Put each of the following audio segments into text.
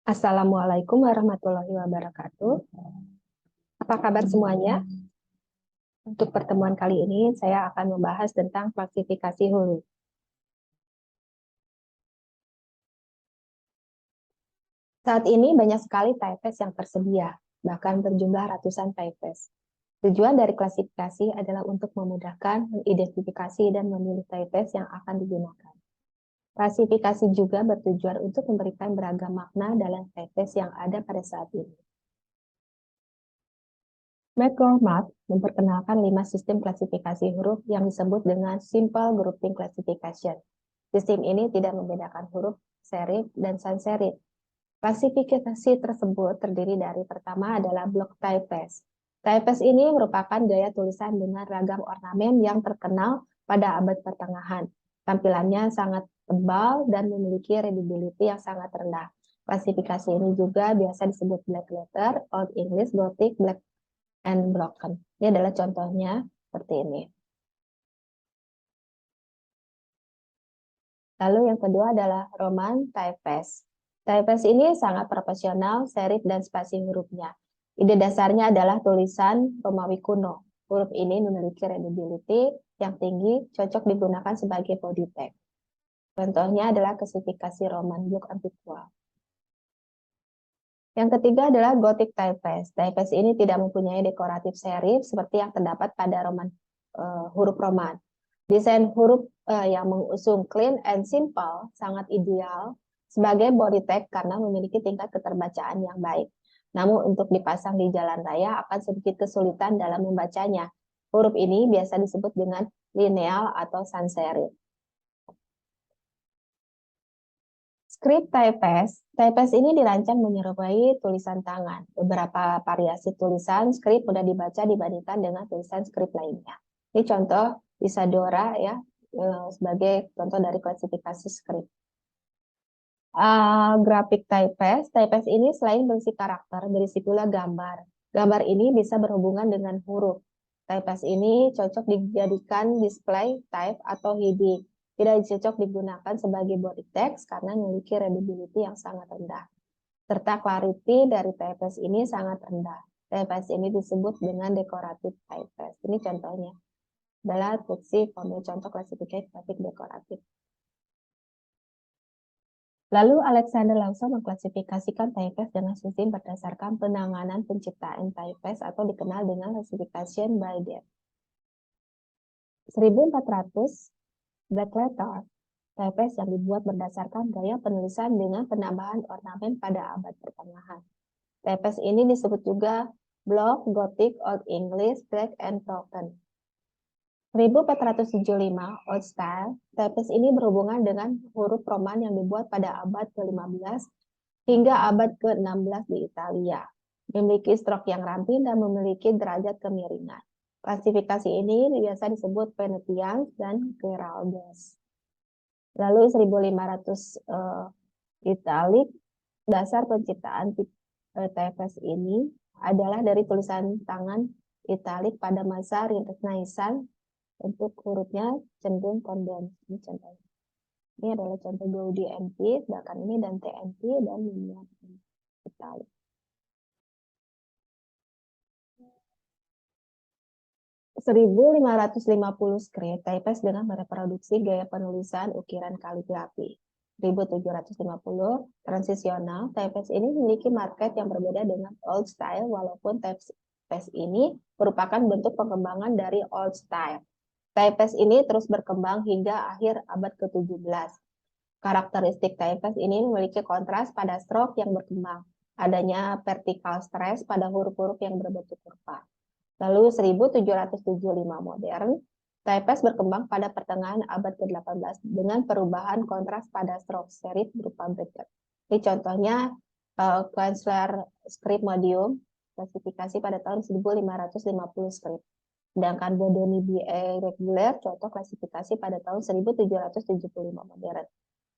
Assalamualaikum warahmatullahi wabarakatuh. Apa kabar semuanya? Untuk pertemuan kali ini, saya akan membahas tentang klasifikasi huruf. Saat ini banyak sekali typeface yang tersedia, bahkan berjumlah ratusan typeface. Tujuan dari klasifikasi adalah untuk memudahkan mengidentifikasi dan memilih typeface yang akan digunakan. Klasifikasi juga bertujuan untuk memberikan beragam makna dalam typeface yang ada pada saat ini. McCormack memperkenalkan 5 sistem klasifikasi huruf yang disebut dengan Simple Grouping Classification. Sistem ini tidak membedakan huruf serif dan sans serif. Klasifikasi tersebut terdiri dari pertama adalah block typeface. Typeface ini merupakan gaya tulisan dengan ragam ornamen yang terkenal pada abad pertengahan. Tampilannya sangat tebal dan memiliki readability yang sangat rendah. Klasifikasi ini juga biasa disebut black letter, Old English, Gothic, Black and broken. Ini adalah contohnya seperti ini. Lalu yang kedua adalah Roman typeface. Typeface ini sangat proporsional, serif, dan spasi hurufnya. Ide dasarnya adalah tulisan Romawi kuno. Huruf ini memiliki readability yang tinggi, cocok digunakan sebagai body text. Contohnya adalah klasifikasi Roman Book Antiqua. Yang ketiga adalah Gothic typeface. Typeface ini tidak mempunyai dekoratif serif seperti yang terdapat pada huruf Roman. Desain huruf yang mengusung clean and simple sangat ideal sebagai body text karena memiliki tingkat keterbacaan yang baik. Namun untuk dipasang di jalan raya akan sedikit kesulitan dalam membacanya. Huruf ini biasa disebut dengan lineal atau sans serif. Script typeface ini dirancang menyerupai tulisan tangan. Beberapa variasi tulisan script mudah dibaca dibandingkan dengan tulisan script lainnya. Ini contoh Isadora ya, sebagai contoh dari klasifikasi script. Graphic typeface ini selain berisi karakter, berisi pula gambar. Gambar ini bisa berhubungan dengan huruf. Typeface ini cocok dijadikan display type atau heading. Tidak cocok digunakan sebagai body text karena memiliki readability yang sangat rendah. Serta clarity dari typeface ini sangat rendah. Typeface ini disebut dengan decorative typeface. Ini contohnya adalah contoh klasifikasi grafik dekoratif. Lalu Alexander Lawson mengklasifikasikan typeface dengan sistem berdasarkan penanganan penciptaan typeface atau dikenal dengan classification by date. 1400 black letter typeface yang dibuat berdasarkan gaya penulisan dengan penambahan ornamen pada abad pertengahan. Typeface ini disebut juga Block, Gothic, Old English, Black and Broken. 1475 Old Style, typeface ini berhubungan dengan huruf Roman yang dibuat pada abad ke-15 hingga abad ke-16 di Italia. Memiliki strok yang ramping dan memiliki derajat kemiringan. Klasifikasi ini biasa disebut Venetians dan Geraldes. Lalu 1500 Italic, dasar penciptaan typeface ini adalah dari tulisan tangan Italic pada masa Renaissance. Untuk hurufnya cenderung kondens. Ini contohnya. Ini adalah contoh Gaudi MP, sedangkan ini dan TNP dan Miniat Italic. (1550) script typeface dengan mereproduksi gaya penulisan ukiran kaligrafi. 1750 transisional typeface ini memiliki market yang berbeda dengan old style walaupun typeface ini merupakan bentuk pengembangan dari old style. Typeface ini terus berkembang hingga akhir abad ke-17. Karakteristik typeface ini memiliki kontras pada stroke yang berkembang, adanya vertical stress pada huruf-huruf yang berbentuk kurva. Lalu 1775 modern, typeface berkembang pada pertengahan abad ke-18 dengan perubahan kontras pada stroke serif berupa bracket. Ini contohnya Queensland script medium, klasifikasi pada tahun 1550 script. Sedangkan Bodoni BA reguler, contoh klasifikasi pada tahun 1775 modern.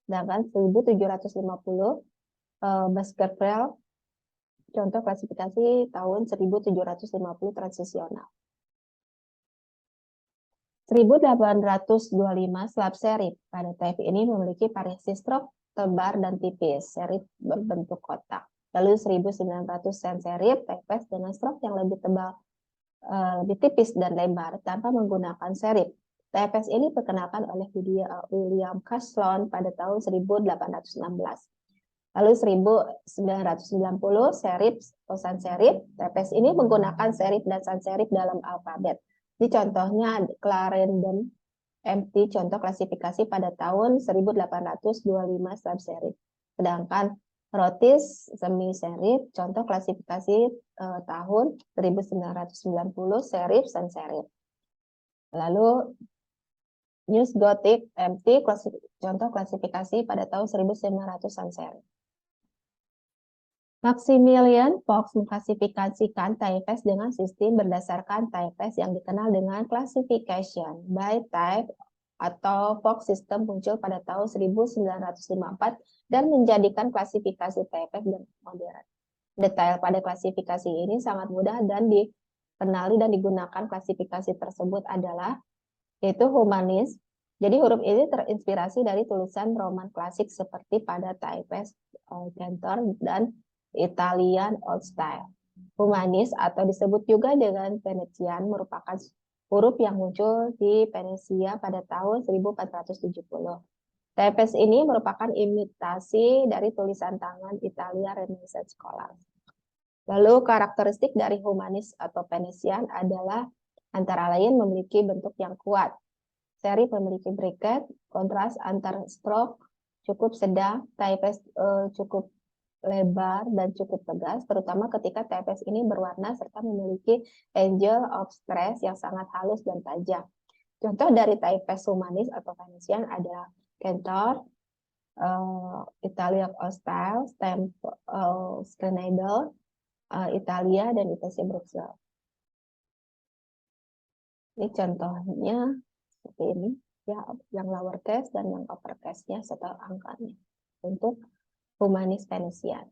Sedangkan 1750 Baskerville, contoh klasifikasi tahun 1750 transisional. 1825 slab serif. Pada type ini memiliki variasi stroke tebar dan tipis, serif berbentuk kotak. Lalu 1900 sans serif, type S dengan stroke yang lebih tebal, lebih tipis dan lebar tanpa menggunakan serif. Type S ini diperkenalkan oleh William Caslon pada tahun 1816. Lalu 1990 serif sans serif, type S ini menggunakan serif dan sans serif dalam alfabet. Di contohnya Clarendon MT, contoh klasifikasi pada tahun 1825 slab serif. Sedangkan Rotis semi serif, contoh klasifikasi tahun 1990 serif sans serif. Lalu News Gothic MT, contoh klasifikasi pada tahun 1900 sans serif. Maximilian Fox mengklasifikasikan typeface dengan sistem berdasarkan typeface yang dikenal dengan classification by type atau Fox system muncul pada tahun 1954 dan menjadikan klasifikasi typeface dan modern. Detail pada klasifikasi ini sangat mudah dan dikenali dan digunakan klasifikasi tersebut adalah yaitu humanis. Jadi huruf ini terinspirasi dari tulisan Roman klasik seperti pada typeface Cantor dan Italian Old Style. Humanis atau disebut juga dengan Venetian merupakan huruf yang muncul di Venesia pada tahun 1470. Typeface ini merupakan imitasi dari tulisan tangan Italia Renaissance Scholars. Lalu karakteristik dari humanis atau Venetian adalah antara lain memiliki bentuk yang kuat. Serif memiliki bracket, kontras antar stroke cukup sedang, typeface cukup lebar dan cukup tegas, terutama ketika typeface ini berwarna serta memiliki angle of stress yang sangat halus dan tajam. Contoh dari typeface humanis atau Venetian adalah Cantor, Italian Old Style, Schneider, Italia, dan ITC Bruxelles. Ini contohnya seperti ini, ya, yang lowercase dan yang uppercase-nya setelah angkanya untuk humanis Venetian.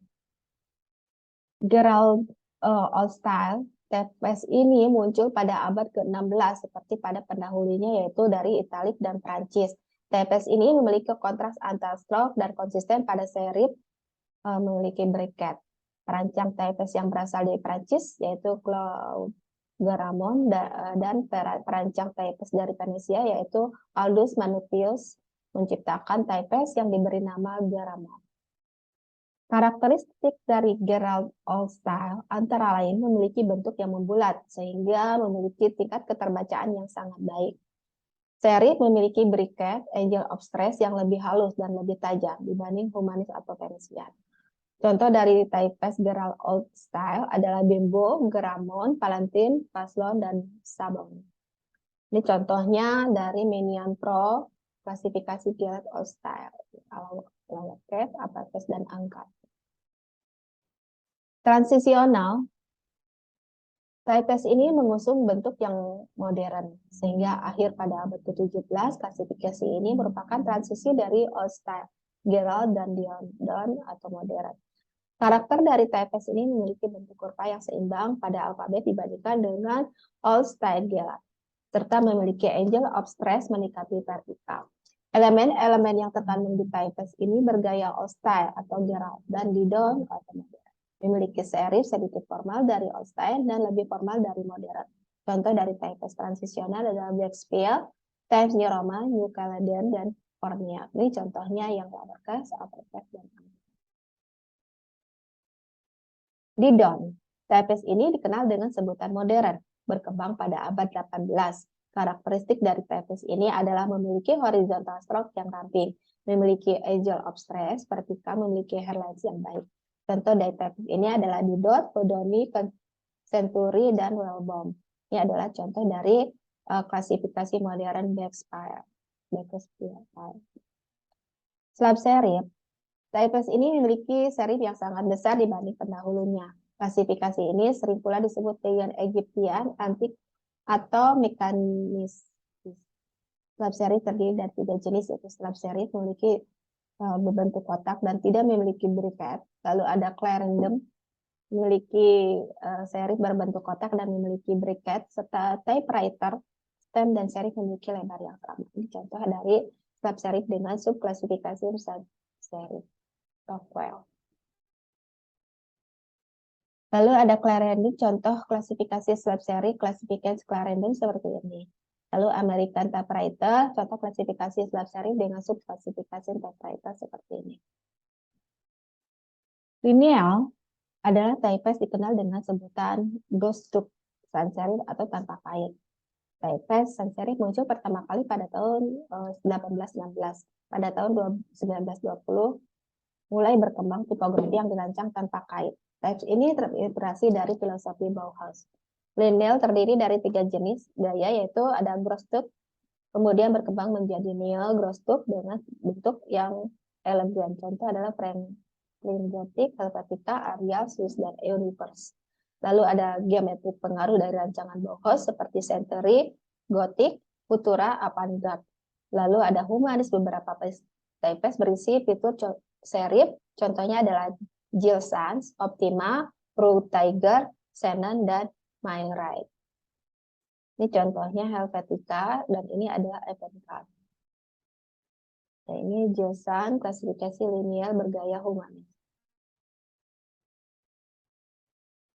Gerald Old Style typeface ini muncul pada abad ke-16 seperti pada pendahulunya yaitu dari Italik dan Prancis. Typeface ini memiliki kontras antar stroke dan konsisten pada serif, memiliki bracket. Perancang typeface yang berasal dari Prancis yaitu Claude Garamond dan perancang typeface dari Venesia yaitu Aldus Manutius menciptakan typeface yang diberi nama Garamond. Karakteristik dari Gerald Old Style antara lain memiliki bentuk yang membulat sehingga memiliki tingkat keterbacaan yang sangat baik. Serif memiliki bracket, angle of stress yang lebih halus dan lebih tajam dibanding humanis atau Venetian. Contoh dari typeface Gerald Old Style adalah Bembo, Garamond, Palantin, Caslon, dan Sabon. Ini contohnya dari Menian Pro, klasifikasi Gerald Old Style, lowercase, uppercase, dan angka. Transisional, typeface ini mengusung bentuk yang modern, sehingga akhir pada abad ke-17, klasifikasi ini merupakan transisi dari Old Style, Gerald, dan Dion atau modern. Karakter dari typeface ini memiliki bentuk kurva yang seimbang pada alfabet dibandingkan dengan Old Style Gerald, serta memiliki angle of stress mendekati vertikal. Elemen-elemen yang terkandung di typeface ini bergaya Old Style atau Gerald dan Dion atau modern. Memiliki serif sedikit formal dari Old Style dan lebih formal dari modern. Contoh dari typeface transisional adalah Blackspiel, Times New Roman, New Caledon, dan Cornell. Ini contohnya yang lowercase, uppercase, dan angka. Didon, typeface ini dikenal dengan sebutan modern, berkembang pada abad 18. Karakteristik dari typeface ini adalah memiliki horizontal stroke yang ramping, memiliki angle of stress, vertikal, memiliki hairlines yang baik. Contoh dari typeface ini adalah Didot, Bodoni, Century, dan Wellbom. Ini adalah contoh dari klasifikasi modern Blackspiel. Slab serif. Typeface ini memiliki serif yang sangat besar dibanding pendahulunya. Klasifikasi ini sering pula disebut dengan Egyptian, antik, atau mekanis. Slab serif terdiri dari 3 jenis, yaitu slab serif memiliki berbentuk kotak dan tidak memiliki bracket. Lalu ada Clarendon, memiliki serif berbentuk kotak dan memiliki bracket, serta typewriter stem dan serif memiliki lebar yang sama. Ini contoh dari slab serif dengan subklasifikasi slab serif Rockwell. Lalu ada Clarendon, contoh klasifikasi slab serif, klasifikasi Clarendon seperti ini. Lalu American typewriter, contoh klasifikasi slab serif dengan subklasifikasi typewriter seperti ini. Lineal adalah typeface dikenal dengan sebutan ghost tube sans serif atau tanpa kait. Typeface sans serif muncul pertama kali pada tahun 1816. Pada tahun 1920 mulai berkembang tipografi yang dirancang tanpa kait. Types ini terinspirasi dari filosofi Bauhaus. Lineal terdiri dari 3 jenis gaya, yaitu ada Grossdruck, kemudian berkembang menjadi Neo Grossdruck dengan bentuk yang elegan. Contoh adalah Franklin Gothic, Helvetica, Arial, Swiss, dan Universe. Lalu ada geometrik pengaruh dari rancangan Bauhaus seperti Century, Gothic, Futura, Avant-garde. Lalu ada humanis, beberapa typeface berisi fitur serif, contohnya adalah Gill Sans, Optima, Pro Tiger, Xenon, dan Mayrite. Ini contohnya Helvetica, dan ini adalah Avant-garde. Nah, ini Gill Sans, klasifikasi lineal bergaya humanis.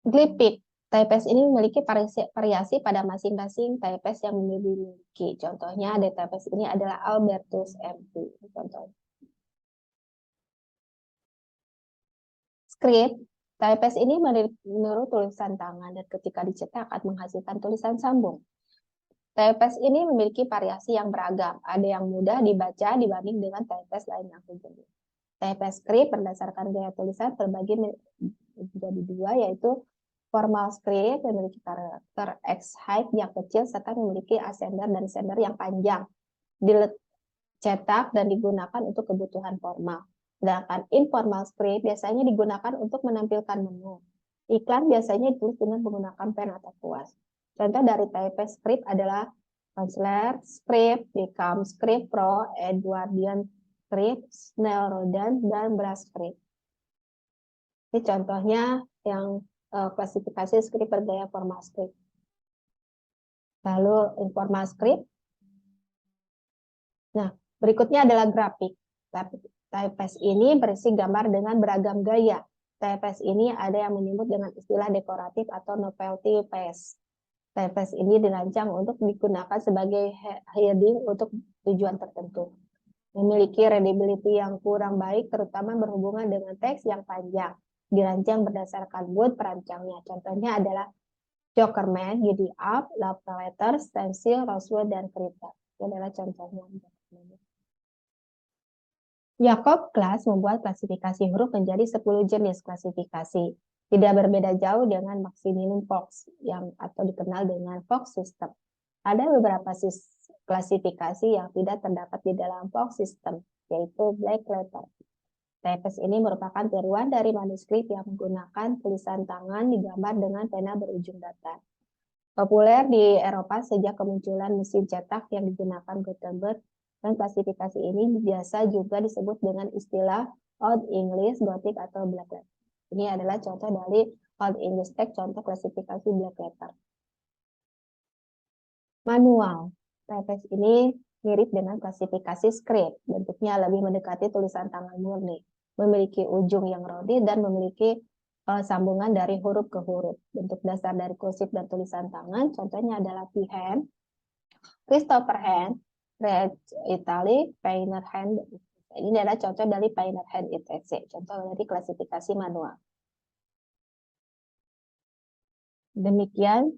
Glyphic, typeface ini memiliki variasi pada masing-masing typeface yang dimiliki. Contohnya di typeface ini adalah Albertus MT. Contohnya. Script, typeface ini menurut tulisan tangan dan ketika dicetak akan menghasilkan tulisan sambung. Typeface ini memiliki variasi yang beragam. Ada yang mudah dibaca dibanding dengan typeface lain yang terjadi. Typeface script berdasarkan gaya tulisan terbagi menjadi 2, yaitu formal script memiliki karakter X height yang kecil serta memiliki ascender dan descender yang panjang. Dicetak dan digunakan untuk kebutuhan formal. Sedangkan informal script biasanya digunakan untuk menampilkan menu. Iklan biasanya ditulis dengan menggunakan pen atau kuas. Contoh dari typeface script adalah Concealer script, Beckham script Pro, Edwardian script, Snell Rodan, dan Brass script. Ini contohnya yang klasifikasi script bergaya formal script. Lalu informal script. Nah, berikutnya adalah grafik. Typeface ini berisi gambar dengan beragam gaya. Typeface ini ada yang menyebut dengan istilah dekoratif atau novelty paste. Typeface ini dirancang untuk digunakan sebagai heading untuk tujuan tertentu. Memiliki readability yang kurang baik, terutama berhubungan dengan teks yang panjang. Dirancang berdasarkan mood perancangnya. Contohnya adalah Jokerman, Giddy Up, Love Letter, Stencil, Rosewood, dan Krita. Ini adalah contohnya. Jacob Class membuat klasifikasi huruf menjadi 10 jenis klasifikasi. Tidak berbeda jauh dengan Maximilian Fox atau dikenal dengan Fox System. Ada beberapa klasifikasi yang tidak terdapat di dalam Fox System, yaitu Black Letter. Typeface ini merupakan tiruan dari manuskrip yang menggunakan tulisan tangan digambar dengan pena berujung datar. Populer di Eropa sejak kemunculan mesin cetak yang digunakan Gutenberg, dan klasifikasi ini biasa juga disebut dengan istilah Old English, Gothic, atau Black Letter. Ini adalah contoh dari Old English text, contoh klasifikasi Black Letter. Manual. Typeface ini mirip dengan klasifikasi script. Bentuknya lebih mendekati tulisan tangan murni. Memiliki ujung yang rodi dan memiliki sambungan dari huruf ke huruf. Bentuk dasar dari kursiv dan tulisan tangan, contohnya adalah P-Hand, Christopher Hand, Red Italic, Painter Hand. Ini adalah contoh dari Painter Hand etc. Contoh dari klasifikasi manual. Demikian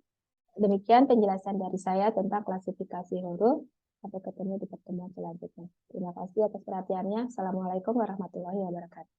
penjelasan dari saya tentang klasifikasi huruf. Sampai ketemu di pertemuan selanjutnya. Terima kasih atas perhatiannya. Assalamualaikum warahmatullahi wabarakatuh.